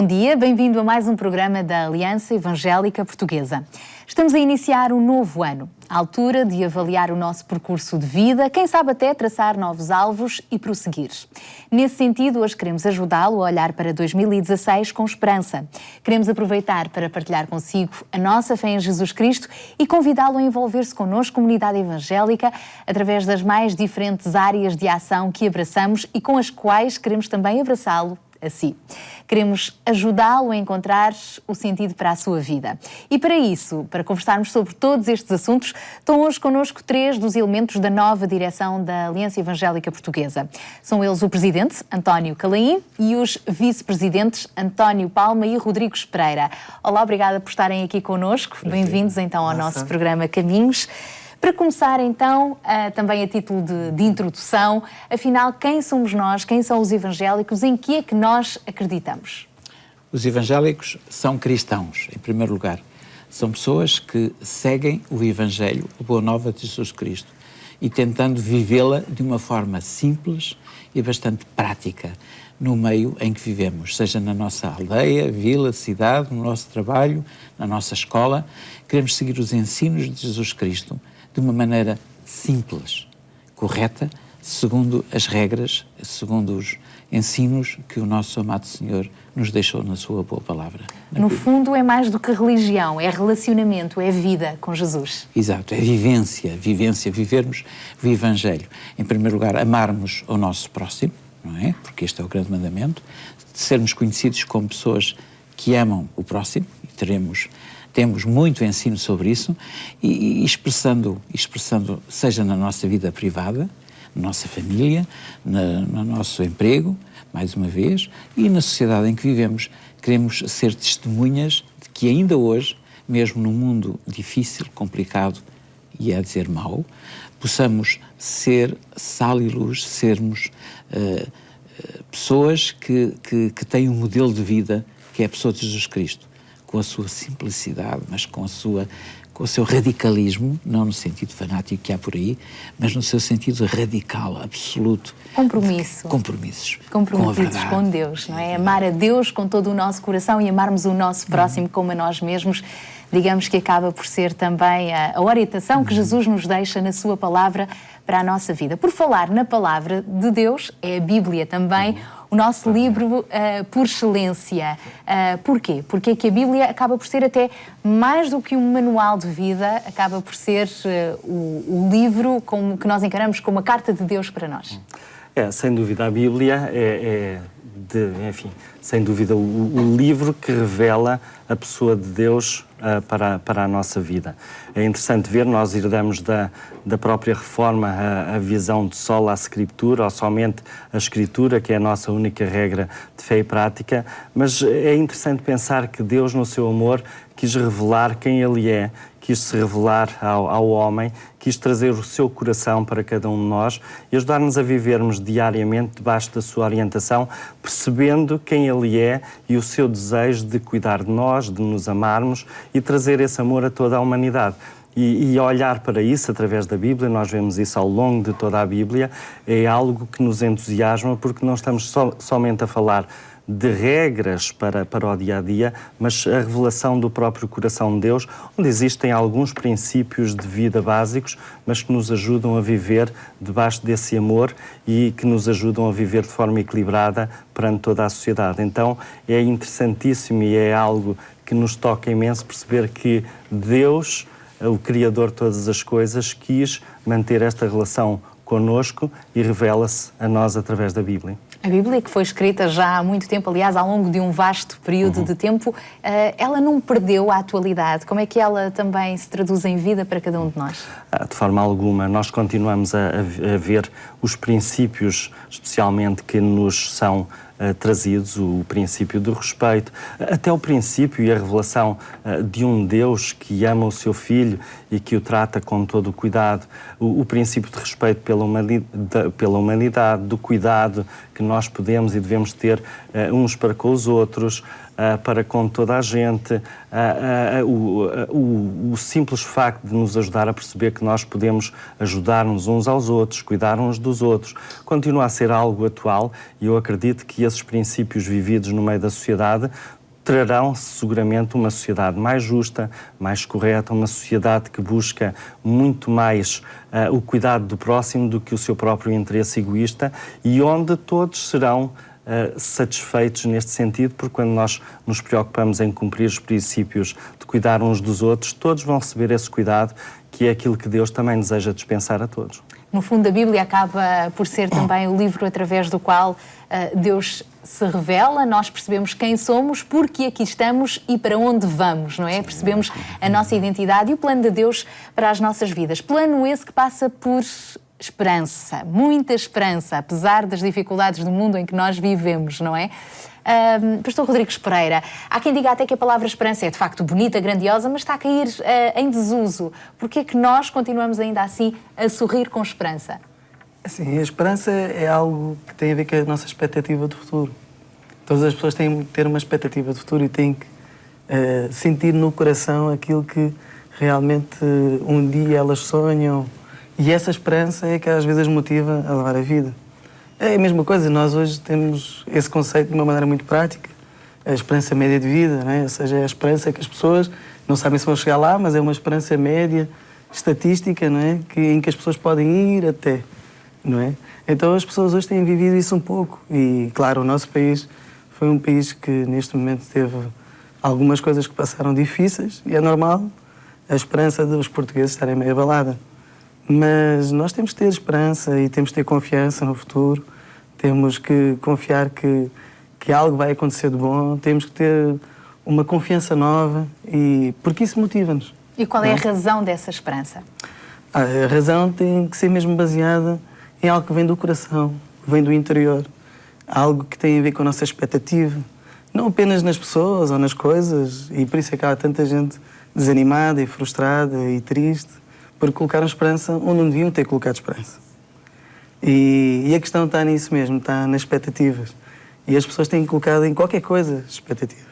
Bom dia, bem-vindo a mais um programa da Aliança Evangélica Portuguesa. Estamos a iniciar um novo ano, à altura de avaliar o nosso percurso de vida, quem sabe até traçar novos alvos e prosseguir. Nesse sentido, hoje queremos ajudá-lo a olhar para 2016 com esperança. Queremos aproveitar para partilhar consigo a nossa fé em Jesus Cristo e convidá-lo a envolver-se connosco, comunidade evangélica, através das mais diferentes áreas de ação que abraçamos e com as quais queremos também abraçá-lo a si. Queremos ajudá-lo a encontrar o sentido para a sua vida. E para isso, para conversarmos sobre todos estes assuntos, estão hoje connosco três dos elementos da nova direção da Aliança Evangélica Portuguesa. São eles o Presidente, António Calaim, e os Vice-Presidentes, António Palma e Rodrigues Pereira. Olá, obrigada por estarem aqui connosco. Bem-vindos então ao nosso programa Caminhos. Para começar, então, também a título de introdução, afinal, quem somos nós, quem são os evangélicos, em que é que nós acreditamos? Os evangélicos são cristãos, em primeiro lugar. São pessoas que seguem o Evangelho, a Boa Nova de Jesus Cristo, e tentando vivê-la de uma forma simples e bastante prática, no meio em que vivemos, seja na nossa aldeia, vila, cidade, no nosso trabalho, na nossa escola. Queremos seguir os ensinos de Jesus Cristo de uma maneira simples, correta, segundo as regras, segundo os ensinos que o nosso amado Senhor nos deixou na sua boa palavra. No fundo é mais do que religião, é relacionamento, é vida com Jesus. Exato, é vivência, vivermos o Evangelho. Em primeiro lugar, amarmos o nosso próximo, não é? Porque este é o grande mandamento, de sermos conhecidos como pessoas que amam o próximo, e temos muito ensino sobre isso, e expressando, seja na nossa vida privada, na nossa família, no nosso emprego, mais uma vez, e na sociedade em que vivemos. Queremos ser testemunhas de que ainda hoje, mesmo num mundo difícil, complicado e a dizer mau, possamos ser sal e luz, sermos pessoas que têm um modelo de vida que é a pessoa de Jesus Cristo, com a sua simplicidade, mas com o seu radicalismo, não no sentido fanático que há por aí, mas no seu sentido radical, absoluto. Comprometidos verdade, com Deus, não é? Amar a Deus com todo o nosso coração e amarmos o nosso próximo como a nós mesmos. Digamos que acaba por ser também a orientação que Jesus nos deixa na sua palavra para a nossa vida. Por falar na palavra de Deus, é a Bíblia também, o nosso livro por excelência. Porquê? Porque é que a Bíblia acaba por ser até mais do que um manual de vida, acaba por ser o livro que nós encaramos como a carta de Deus para nós. Sem dúvida, a Bíblia sem dúvida, o livro que revela a pessoa de Deus para a nossa vida. É interessante ver, nós herdamos da própria Reforma a visão de sola Escritura, ou somente a Escritura, que é a nossa única regra de fé e prática, mas é interessante pensar que Deus, no seu amor, quis revelar quem Ele é, quis se revelar ao homem, quis trazer o seu coração para cada um de nós e ajudar-nos a vivermos diariamente debaixo da sua orientação, percebendo quem Ele é e o seu desejo de cuidar de nós, de nos amarmos e trazer esse amor a toda a humanidade. E olhar para isso através da Bíblia, nós vemos isso ao longo de toda a Bíblia, é algo que nos entusiasma porque não estamos somente a falar de regras para o dia-a-dia, mas a revelação do próprio coração de Deus, onde existem alguns princípios de vida básicos, mas que nos ajudam a viver debaixo desse amor e que nos ajudam a viver de forma equilibrada perante toda a sociedade. Então, é interessantíssimo e é algo que nos toca imenso perceber que Deus, o Criador de todas as coisas, quis manter esta relação connosco e revela-se a nós através da Bíblia. A Bíblia, que foi escrita já há muito tempo, aliás, ao longo de um vasto período de tempo, ela não perdeu a atualidade. Como é que ela também se traduz em vida para cada um de nós? De forma alguma. Nós continuamos a ver os princípios, especialmente, que nos são trazidos, o princípio do respeito, até o princípio e a revelação de um Deus que ama o seu Filho e que o trata com todo o cuidado, o princípio de respeito pela humanidade, do cuidado que nós podemos e devemos ter uns para com os outros, para com toda a gente, o simples facto de nos ajudar a perceber que nós podemos ajudar-nos uns aos outros, cuidar uns dos outros, continua a ser algo atual, e eu acredito que esses princípios vividos no meio da sociedade trarão seguramente uma sociedade mais justa, mais correta, uma sociedade que busca muito mais o cuidado do próximo do que o seu próprio interesse egoísta, e onde todos serão satisfeitos neste sentido, porque quando nós nos preocupamos em cumprir os princípios de cuidar uns dos outros, todos vão receber esse cuidado, que é aquilo que Deus também deseja dispensar a todos. No fundo, a Bíblia acaba por ser também o livro através do qual Deus se revela, nós percebemos quem somos, porque aqui estamos e para onde vamos, não é? Percebemos a nossa identidade e o plano de Deus para as nossas vidas. Plano esse que passa por esperança, muita esperança, apesar das dificuldades do mundo em que nós vivemos, não é? Pastor Rodrigues Pereira, há quem diga até que a palavra esperança é de facto bonita, grandiosa, mas está a cair em desuso. Porquê é que nós continuamos ainda assim a sorrir com esperança? Assim, a esperança é algo que tem a ver com a nossa expectativa do futuro. Todas as pessoas têm que ter uma expectativa do futuro e têm que sentir no coração aquilo que realmente um dia elas sonham. E essa esperança é que às vezes as motiva a levar a vida. É a mesma coisa, nós hoje temos esse conceito de uma maneira muito prática, a esperança média de vida, não é? Ou seja, é a esperança que as pessoas não sabem se vão chegar lá, mas é uma esperança média, estatística, não é? Em que as pessoas podem ir até, não é? Então as pessoas hoje têm vivido isso um pouco e, claro, o nosso país foi um país que neste momento teve algumas coisas que passaram difíceis e é normal a esperança dos portugueses estarem meio abalada. Mas nós temos que ter esperança e temos que ter confiança no futuro, temos que confiar que algo vai acontecer de bom, temos que ter uma confiança nova, porque isso motiva-nos. E qual é a razão dessa esperança? A razão tem que ser mesmo baseada em algo que vem do coração, vem do interior, algo que tem a ver com a nossa expectativa, não apenas nas pessoas ou nas coisas, e por isso é que há tanta gente desanimada e frustrada e triste, porque colocaram esperança onde não deviam ter colocado esperança. E a questão está nisso mesmo, está nas expectativas. E as pessoas têm colocado em qualquer coisa expectativas.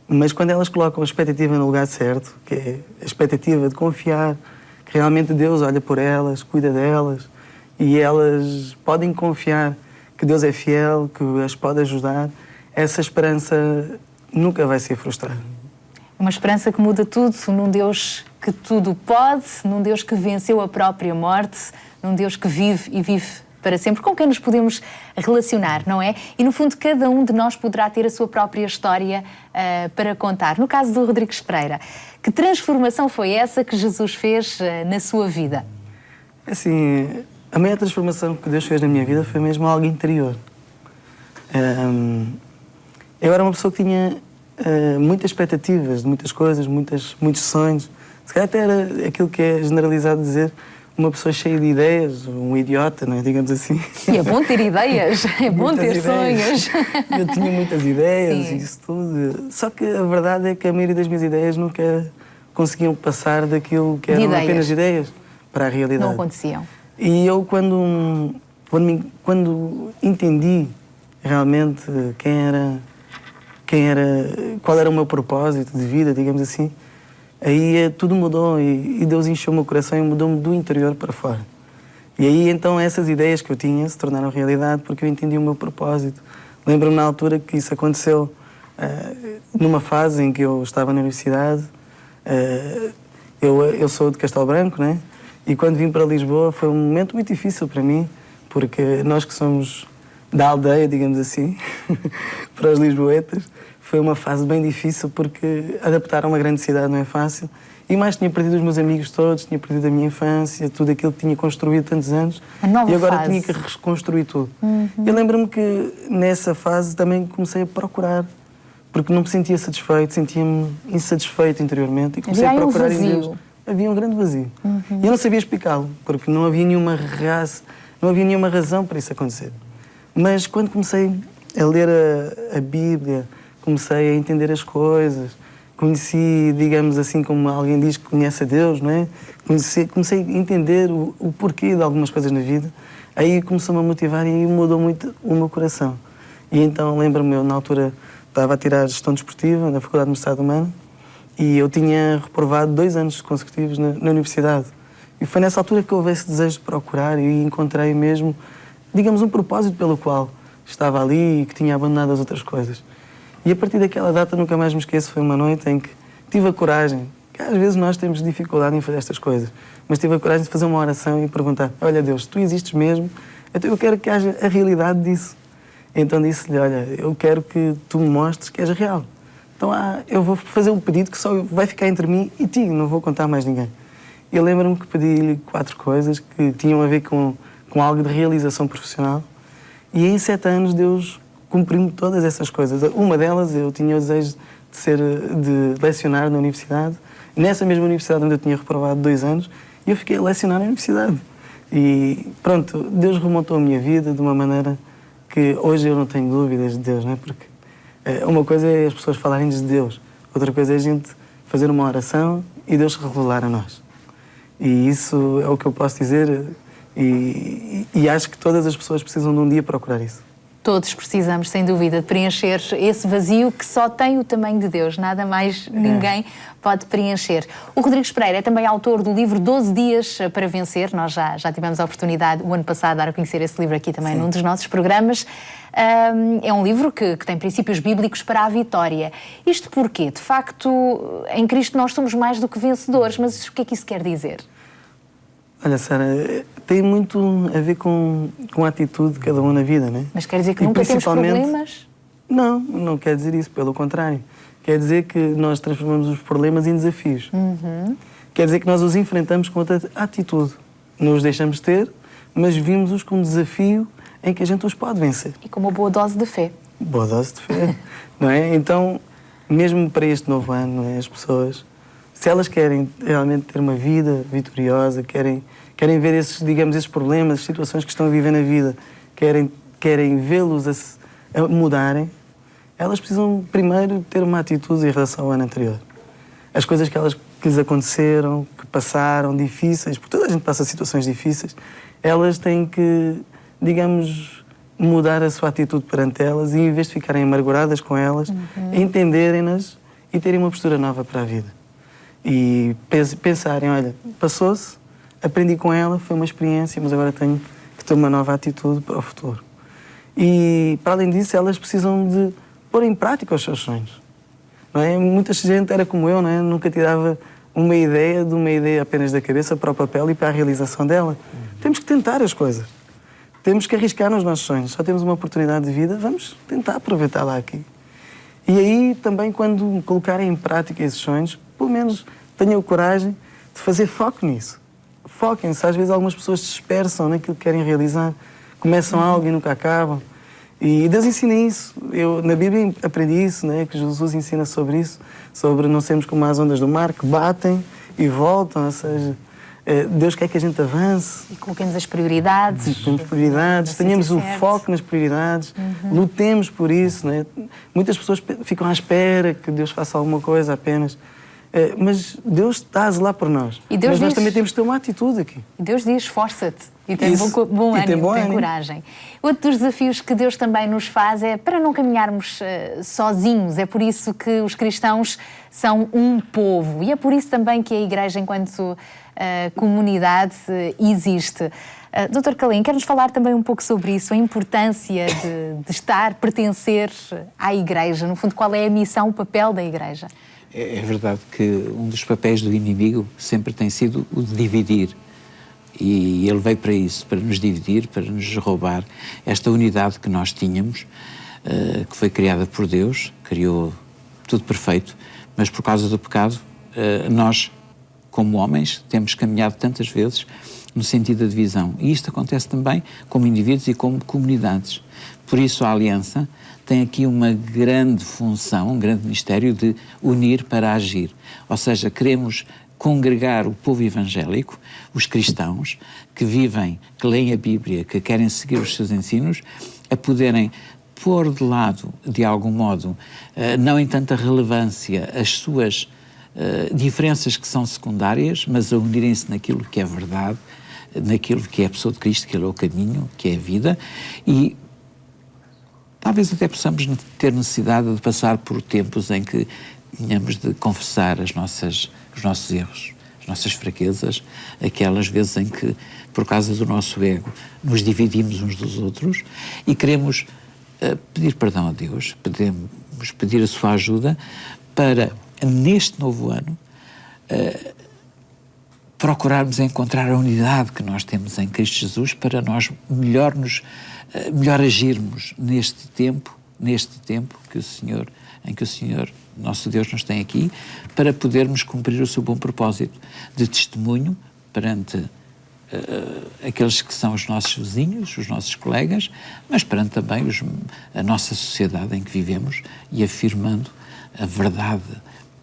Mas quando elas colocam a expectativa no lugar certo, que é a expectativa de confiar que realmente Deus olha por elas, cuida delas, e elas podem confiar que Deus é fiel, que as pode ajudar, essa esperança nunca vai ser frustrada. Uma esperança que muda tudo, num Deus que tudo pode, num Deus que venceu a própria morte, num Deus que vive e vive para sempre, com quem nos podemos relacionar, não é? E, no fundo, cada um de nós poderá ter a sua própria história para contar. No caso do Rodrigues Pereira, que transformação foi essa que Jesus fez na sua vida? Assim, a maior transformação que Deus fez na minha vida foi mesmo algo interior. Eu era uma pessoa que tinha muitas expectativas de muitas coisas, muitos sonhos. Se calhar até era aquilo que é generalizado dizer uma pessoa cheia de ideias, um idiota, não é? Digamos assim. E é bom ter ideias, é bom ter sonhos. Eu tinha muitas ideias Sim. e isso tudo. Só que a verdade é que a maioria das minhas ideias nunca conseguiam passar daquilo que eram apenas ideias para a realidade. Não aconteciam. E eu, quando entendi realmente qual era o meu propósito de vida, digamos assim, aí tudo mudou e Deus encheu o meu coração e mudou-me do interior para fora. E aí então essas ideias que eu tinha se tornaram realidade porque eu entendi o meu propósito. Lembro-me na altura que isso aconteceu numa fase em que eu estava na universidade. Eu sou de Castelo Branco, né? E quando vim para Lisboa foi um momento muito difícil para mim, porque nós que somos da aldeia, digamos assim, para os lisboetas, foi uma fase bem difícil porque adaptar a uma grande cidade não é fácil. E mais, tinha perdido os meus amigos todos, tinha perdido a minha infância, tudo aquilo que tinha construído tantos anos. E agora tinha que reconstruir tudo. Eu lembro-me que nessa fase também comecei a procurar, porque não me sentia satisfeito, sentia-me insatisfeito interiormente. E comecei a procurar em Deus. Havia um grande vazio. E eu não sabia explicá-lo, porque não havia nenhuma razão para isso acontecer. Mas quando comecei a ler a Bíblia, comecei a entender as coisas, conheci, digamos assim, como alguém diz que conhece a Deus, não é? Comecei a entender o porquê de algumas coisas na vida. Aí começou-me a motivar e aí mudou muito o meu coração. E então lembro-me, eu na altura estava a tirar gestão desportiva na Faculdade de Universidade Humana e eu tinha reprovado 2 anos consecutivos na universidade. E foi nessa altura que houve esse desejo de procurar e encontrei mesmo, digamos, um propósito pelo qual estava ali e que tinha abandonado as outras coisas. E a partir daquela data, nunca mais me esqueço, foi uma noite em que tive a coragem, que às vezes nós temos dificuldade em fazer estas coisas, mas tive a coragem de fazer uma oração e perguntar: olha Deus, tu existes mesmo, então eu quero que haja a realidade disso. Então disse-lhe: olha, eu quero que tu me mostres que és real. Então eu vou fazer um pedido que só vai ficar entre mim e ti, não vou contar mais ninguém. Eu lembro-me que pedi-lhe 4 coisas que tinham a ver com algo de realização profissional e em 7 anos Deus cumpriu-me todas essas coisas. Uma delas, eu tinha o desejo de lecionar na universidade, nessa mesma universidade onde eu tinha reprovado 2 anos, e eu fiquei a lecionar na universidade. E pronto, Deus remontou a minha vida de uma maneira que hoje eu não tenho dúvidas de Deus, não é? Porque uma coisa é as pessoas falarem-nos de Deus, outra coisa é a gente fazer uma oração e Deus se revelar a nós. E isso é o que eu posso dizer e acho que todas as pessoas precisam de um dia procurar isso. Todos precisamos, sem dúvida, de preencher esse vazio que só tem o tamanho de Deus. Nada mais ninguém pode preencher. O Rodrigues Pereira é também autor do livro 12 Dias para Vencer. Nós já tivemos a oportunidade, o ano passado, de dar a conhecer esse livro aqui também num dos nossos programas. É um livro que tem princípios bíblicos para a vitória. Isto porquê? De facto, em Cristo nós somos mais do que vencedores. Mas o que é que isso quer dizer? Olha, Sara, tem muito a ver com a atitude de cada um na vida, não é? Mas quer dizer que nunca temos problemas? Não, não quer dizer isso, pelo contrário. Quer dizer que nós transformamos os problemas em desafios. Quer dizer que nós os enfrentamos com outra atitude. Não os deixamos ter, mas vimos-os como desafio em que a gente os pode vencer. E com uma boa dose de fé. Boa dose de fé, não é? Então, mesmo para este novo ano, não é? As pessoas, se elas querem realmente ter uma vida vitoriosa, querem ver esses, digamos, esses problemas, as situações que estão a viver na vida, querem vê-los a mudarem, elas precisam primeiro ter uma atitude em relação ao ano anterior. As coisas que lhes aconteceram, que passaram, difíceis, porque toda a gente passa situações difíceis, elas têm que, digamos, mudar a sua atitude perante elas e, em vez de ficarem amarguradas com elas, entenderem-nas e terem uma postura nova para a vida. E pensarem: olha, passou-se, aprendi com ela, foi uma experiência, mas agora tenho que ter uma nova atitude para o futuro. E, para além disso, elas precisam de pôr em prática os seus sonhos. Não é? Muita gente era como eu, não é? Nunca tirava uma ideia apenas da cabeça para o papel e para a realização dela. Temos que tentar as coisas. Temos que arriscar nos nossos sonhos. Só temos uma oportunidade de vida, vamos tentar aproveitá-la aqui. E aí, também, quando colocarem em prática esses sonhos, pelo menos tenham coragem de fazer foco nisso. Foquem-se. Às vezes algumas pessoas se dispersam naquilo que querem realizar. Começam algo e nunca acabam. E Deus ensina isso. Eu, na Bíblia, aprendi isso, né? Que Jesus ensina sobre isso. Sobre não sermos como as ondas do mar, que batem e voltam. Ou seja, Deus quer que a gente avance. E coloquemos as prioridades. Temos prioridades, tenhamos o foco nas prioridades, lutemos por isso, né? Muitas pessoas ficam à espera que Deus faça alguma coisa apenas. Mas Deus está a zelar por nós. Mas nós também temos que ter uma atitude aqui. E Deus diz: esforça-te e tem bom ânimo, tem coragem. Outro dos desafios que Deus também nos faz é para não caminharmos sozinhos. É por isso que os cristãos são um povo. E é por isso também que a Igreja, enquanto comunidade, existe. Dr. Calim, quer-nos falar também um pouco sobre isso, a importância de pertencer à Igreja? No fundo, qual é a missão, o papel da Igreja? É verdade que um dos papéis do inimigo sempre tem sido o de dividir. E ele veio para isso, para nos dividir, para nos roubar esta unidade que nós tínhamos, que foi criada por Deus, criou tudo perfeito, mas por causa do pecado, nós, como homens, temos caminhado tantas vezes no sentido da divisão. E isto acontece também como indivíduos e como comunidades. Por isso a Aliança tem aqui uma grande função, um grande mistério de unir para agir. Ou seja, queremos congregar o povo evangélico, os cristãos, que vivem, que leem a Bíblia, que querem seguir os seus ensinos, a poderem pôr de lado, de algum modo, não em tanta relevância, as suas diferenças que são secundárias, mas a unirem-se naquilo que é verdade, naquilo que é a pessoa de Cristo, que é o caminho, que é a vida, e talvez até possamos ter necessidade de passar por tempos em que tenhamos de confessar os nossos erros, as nossas fraquezas, aquelas vezes em que, por causa do nosso ego, nos dividimos uns dos outros e queremos pedir perdão a Deus, podemos pedir a sua ajuda para, neste novo ano, procurarmos encontrar a unidade que nós temos em Cristo Jesus para nós melhor agirmos neste tempo que em que o Senhor, nosso Deus, nos tem aqui, para podermos cumprir o seu bom propósito de testemunho perante aqueles que são os nossos vizinhos, os nossos colegas, mas perante também a nossa sociedade em que vivemos e afirmando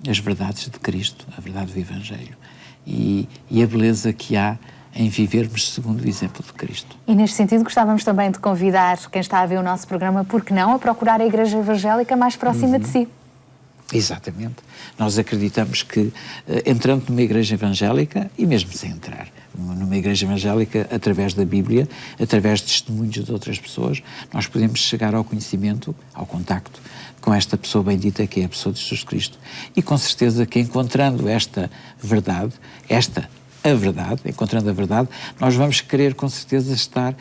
as verdades de Cristo, a verdade do Evangelho e a beleza que há em vivermos segundo o exemplo de Cristo. E neste sentido gostávamos também de convidar quem está a ver o nosso programa, por que não, a procurar a Igreja Evangélica mais próxima de si. Exatamente. Nós acreditamos que, entrando numa igreja evangélica, e mesmo sem entrar numa igreja evangélica, através da Bíblia, através de testemunhos de outras pessoas, nós podemos chegar ao conhecimento, ao contacto com esta pessoa bendita que é a pessoa de Jesus Cristo. E com certeza que encontrando encontrando a verdade, nós vamos querer com certeza estar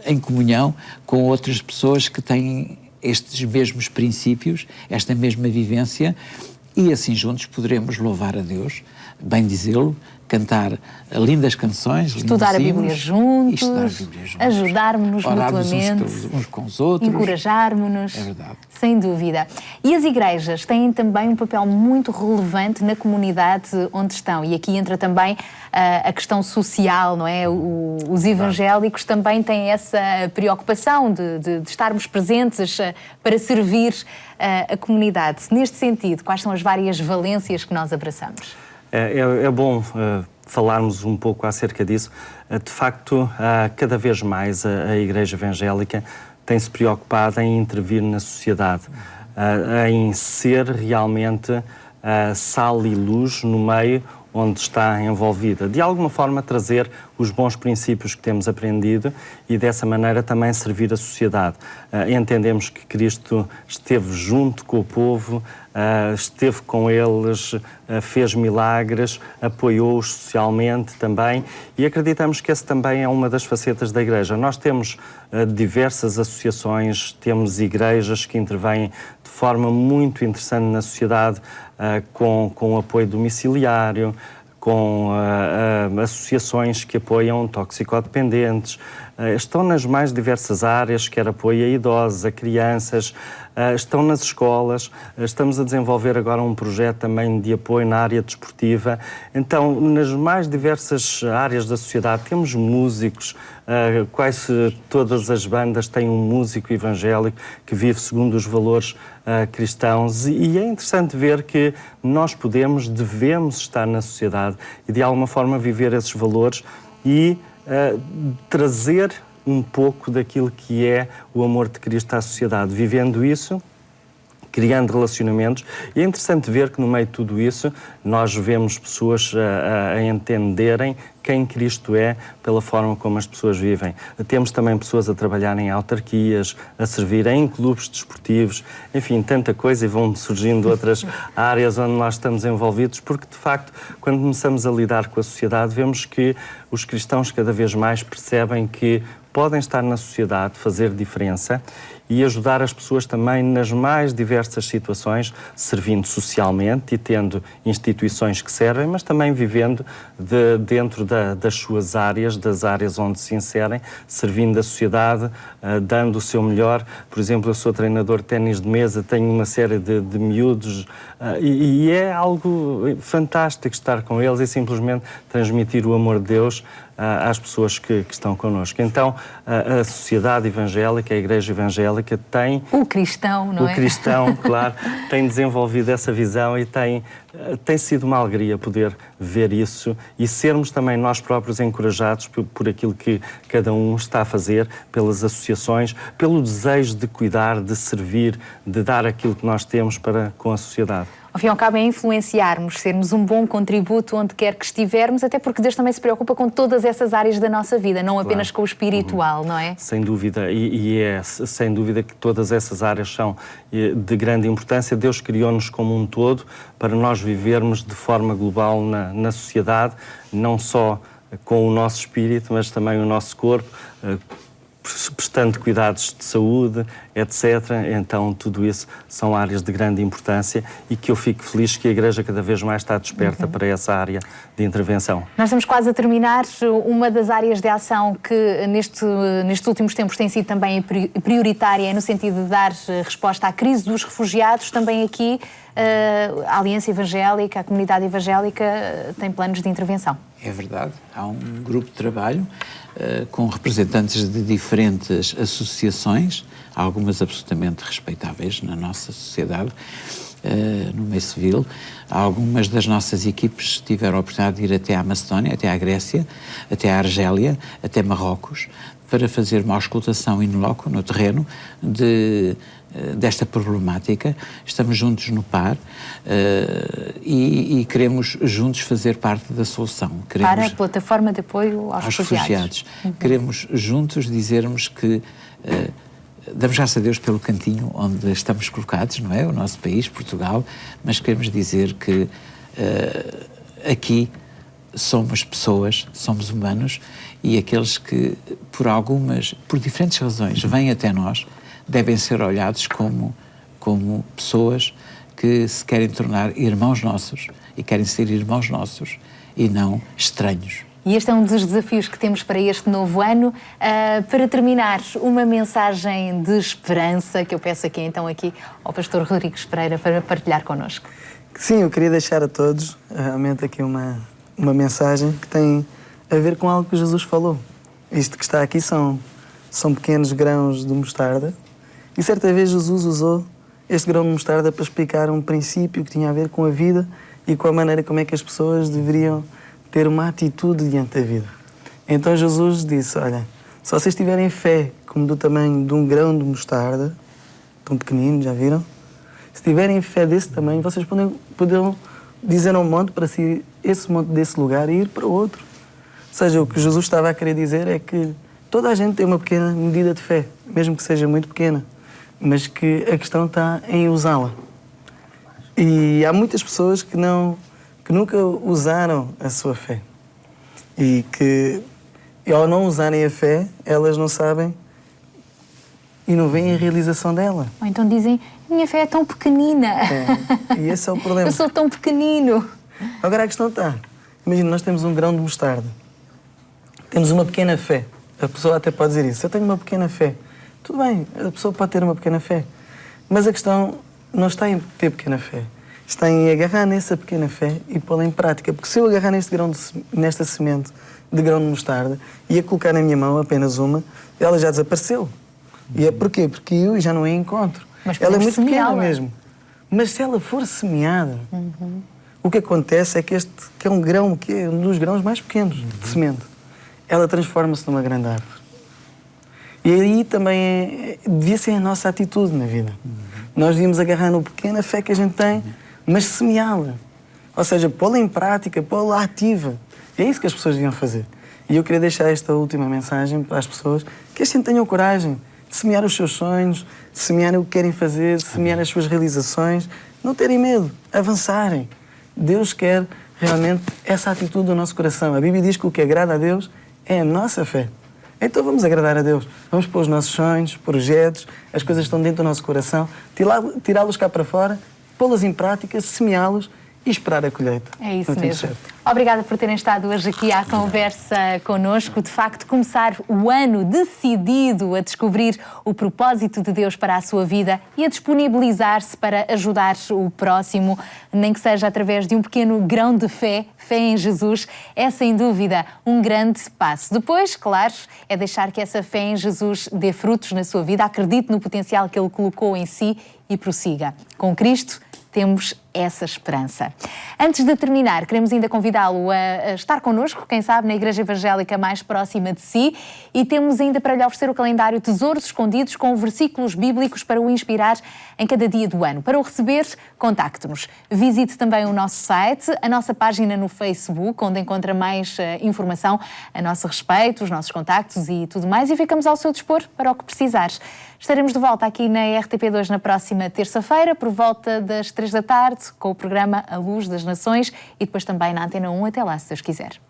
em comunhão com outras pessoas que têm estes mesmos princípios, esta mesma vivência, e assim juntos poderemos louvar a Deus, bendizê-lo, cantar lindas canções, estudar a Bíblia juntos, ajudarmos-nos mutuamente, uns com os outros, encorajarmos-nos. É verdade. Sem dúvida. E as igrejas têm também um papel muito relevante na comunidade onde estão. E aqui entra também a questão social, não é? Os evangélicos também têm essa preocupação de estarmos presentes para servir a comunidade. Neste sentido, quais são as várias valências que nós abraçamos? É bom falarmos um pouco acerca disso. De facto, cada vez mais a Igreja Evangélica tem-se preocupado em intervir na sociedade, em ser realmente sal e luz no meio onde está envolvida. De alguma forma trazer os bons princípios que temos aprendido e dessa maneira também servir a sociedade. Entendemos que Cristo esteve junto com o povo, esteve com eles, fez milagres, apoiou-os socialmente também e acreditamos que essa também é uma das facetas da Igreja. Nós temos diversas associações, temos igrejas que intervêm de forma muito interessante na sociedade, com apoio domiciliário, com associações que apoiam toxicodependentes, estão nas mais diversas áreas, quer apoio a idosos, a crianças, estão nas escolas, estamos a desenvolver agora um projeto também de apoio na área desportiva. Então, nas mais diversas áreas da sociedade, temos músicos, quase todas as bandas têm um músico evangélico que vive segundo os valores cristãos e é interessante ver que nós devemos estar na sociedade e de alguma forma viver esses valores e trazer um pouco daquilo que é o amor de Cristo à sociedade, vivendo isso, criando relacionamentos. E é interessante ver que no meio de tudo isso nós vemos pessoas a entenderem quem Cristo é pela forma como as pessoas vivem. Temos também pessoas a trabalhar em autarquias, a servir em clubes desportivos, enfim, tanta coisa, e vão surgindo outras áreas onde nós estamos envolvidos, porque de facto, quando começamos a lidar com a sociedade, vemos que os cristãos cada vez mais percebem que podem estar na sociedade, fazer diferença e ajudar as pessoas também nas mais diversas situações, servindo socialmente e tendo instituições que servem, mas também vivendo dentro das suas áreas, das áreas onde se inserem, servindo a sociedade, dando o seu melhor. Por exemplo, eu sou treinador de ténis de mesa, tenho uma série de miúdos e é algo fantástico estar com eles e simplesmente transmitir o amor de Deus às pessoas que estão connosco. Então, a sociedade evangélica, a Igreja Evangélica tem... O cristão, não é? O cristão, claro, tem desenvolvido essa visão e tem sido uma alegria poder ver isso e sermos também nós próprios encorajados por aquilo que cada um está a fazer, pelas associações, pelo desejo de cuidar, de servir, de dar aquilo que nós temos com a sociedade. ao fim e ao cabo, é influenciarmos, sermos um bom contributo onde quer que estivermos, até porque Deus também se preocupa com todas essas áreas da nossa vida, não apenas com o espiritual, não é? Sem dúvida, e é sem dúvida que todas essas áreas são de grande importância. Deus criou-nos como um todo para nós vivermos de forma global na sociedade, não só com o nosso espírito, mas também o nosso corpo, prestando cuidados de saúde, etc. Então, tudo isso são áreas de grande importância e que eu fico feliz que a Igreja cada vez mais está desperta para essa área de intervenção. Nós estamos quase a terminar. Uma das áreas de ação que nestes últimos tempos tem sido também prioritária é no sentido de dar resposta à crise dos refugiados. Também aqui a Aliança Evangélica, a comunidade evangélica tem planos de intervenção. É verdade. Há um grupo de trabalho com representantes de diferentes associações, algumas absolutamente respeitáveis na nossa sociedade, no meio civil. Algumas das nossas equipes tiveram a oportunidade de ir até à Macedónia, até à Grécia, até à Argélia, até Marrocos, para fazer uma auscultação in loco, no terreno, desta problemática. Estamos juntos no par e queremos juntos fazer parte da solução. Para a plataforma de apoio aos refugiados. Queremos juntos dizermos que damos graças a Deus pelo cantinho onde estamos colocados, não é? O nosso país, Portugal, mas queremos dizer que aqui somos pessoas, somos humanos, e aqueles que, por diferentes razões, vêm até nós, devem ser olhados como pessoas que se querem tornar irmãos nossos e querem ser irmãos nossos e não estranhos. E este é um dos desafios que temos para este novo ano. Para terminar, uma mensagem de esperança que eu peço então aqui ao pastor Rodrigues Pereira para partilhar connosco. Sim, eu queria deixar a todos realmente aqui uma mensagem que tem a ver com algo que Jesus falou. Isto que está aqui são pequenos grãos de mostarda, e certa vez Jesus usou este grão de mostarda para explicar um princípio que tinha a ver com a vida e com a maneira como é que as pessoas deveriam ter uma atitude diante da vida. Então Jesus disse, olha, se vocês tiverem fé como do tamanho de um grão de mostarda, tão pequenino, já viram? Se tiverem fé desse tamanho, vocês poderão dizer a um monte para sair esse monte desse lugar e ir para outro. Ou seja, o que Jesus estava a querer dizer é que toda a gente tem uma pequena medida de fé, mesmo que seja muito pequena, mas que a questão está em usá-la. E há muitas pessoas que nunca usaram a sua fé. E que, ao não usarem a fé, elas não sabem e não veem a realização dela. Ou então dizem, minha fé é tão pequenina. E esse é o problema. Eu sou tão pequenino. Agora a questão está, imagina, nós temos um grão de mostarda. Temos uma pequena fé. A pessoa até pode dizer isso, eu tenho uma pequena fé. Tudo bem, a pessoa pode ter uma pequena fé. Mas a questão não está em ter pequena fé. Está em agarrar nessa pequena fé e pô-la em prática. Porque se eu agarrar nesta semente de grão de mostarda e a colocar na minha mão apenas uma, ela já desapareceu. E é porquê? Porque eu já não a encontro. Mas ela é muito pequena mesmo. Mas se ela for semeada, o que acontece é que que é um grão, que é um dos grãos mais pequenos de semente, ela transforma-se numa grande árvore. E aí também devia ser a nossa atitude na vida. Nós devíamos agarrar na pequena fé que a gente tem, mas semeá-la. Ou seja, pô-la em prática, pô-la ativa. É isso que as pessoas deviam fazer. E eu queria deixar esta última mensagem para as pessoas, que assim tenham coragem de semear os seus sonhos, de semear o que querem fazer, de semear as suas realizações, não terem medo, avançarem. Deus quer realmente essa atitude do nosso coração. A Bíblia diz que o que agrada a Deus é a nossa fé. Então vamos agradar a Deus. Vamos pôr os nossos sonhos, projetos, as coisas que estão dentro do nosso coração, tirá-los cá para fora, pô-los em prática, semeá-los e esperar a colheita. É isso mesmo. Obrigada por terem estado hoje aqui à conversa connosco. De facto, começar o ano decidido a descobrir o propósito de Deus para a sua vida e a disponibilizar-se para ajudar o próximo, nem que seja através de um pequeno grão de fé em Jesus, é sem dúvida um grande passo. Depois, claro, é deixar que essa fé em Jesus dê frutos na sua vida, acredite no potencial que Ele colocou em si e prossiga. Com Cristo, temos essa esperança. Antes de terminar, queremos ainda convidá-lo a estar connosco, quem sabe, na Igreja Evangélica mais próxima de si, e temos ainda para lhe oferecer o calendário Tesouros Escondidos com versículos bíblicos para o inspirar em cada dia do ano. Para o receber, contacte-nos. Visite também o nosso site, a nossa página no Facebook, onde encontra mais informação a nosso respeito, os nossos contactos e tudo mais, e ficamos ao seu dispor para o que precisares. Estaremos de volta aqui na RTP2 na próxima terça-feira, por volta das 3 da tarde, com o programa A Luz das Nações, e depois também na Antena 1. Até lá, se Deus quiser.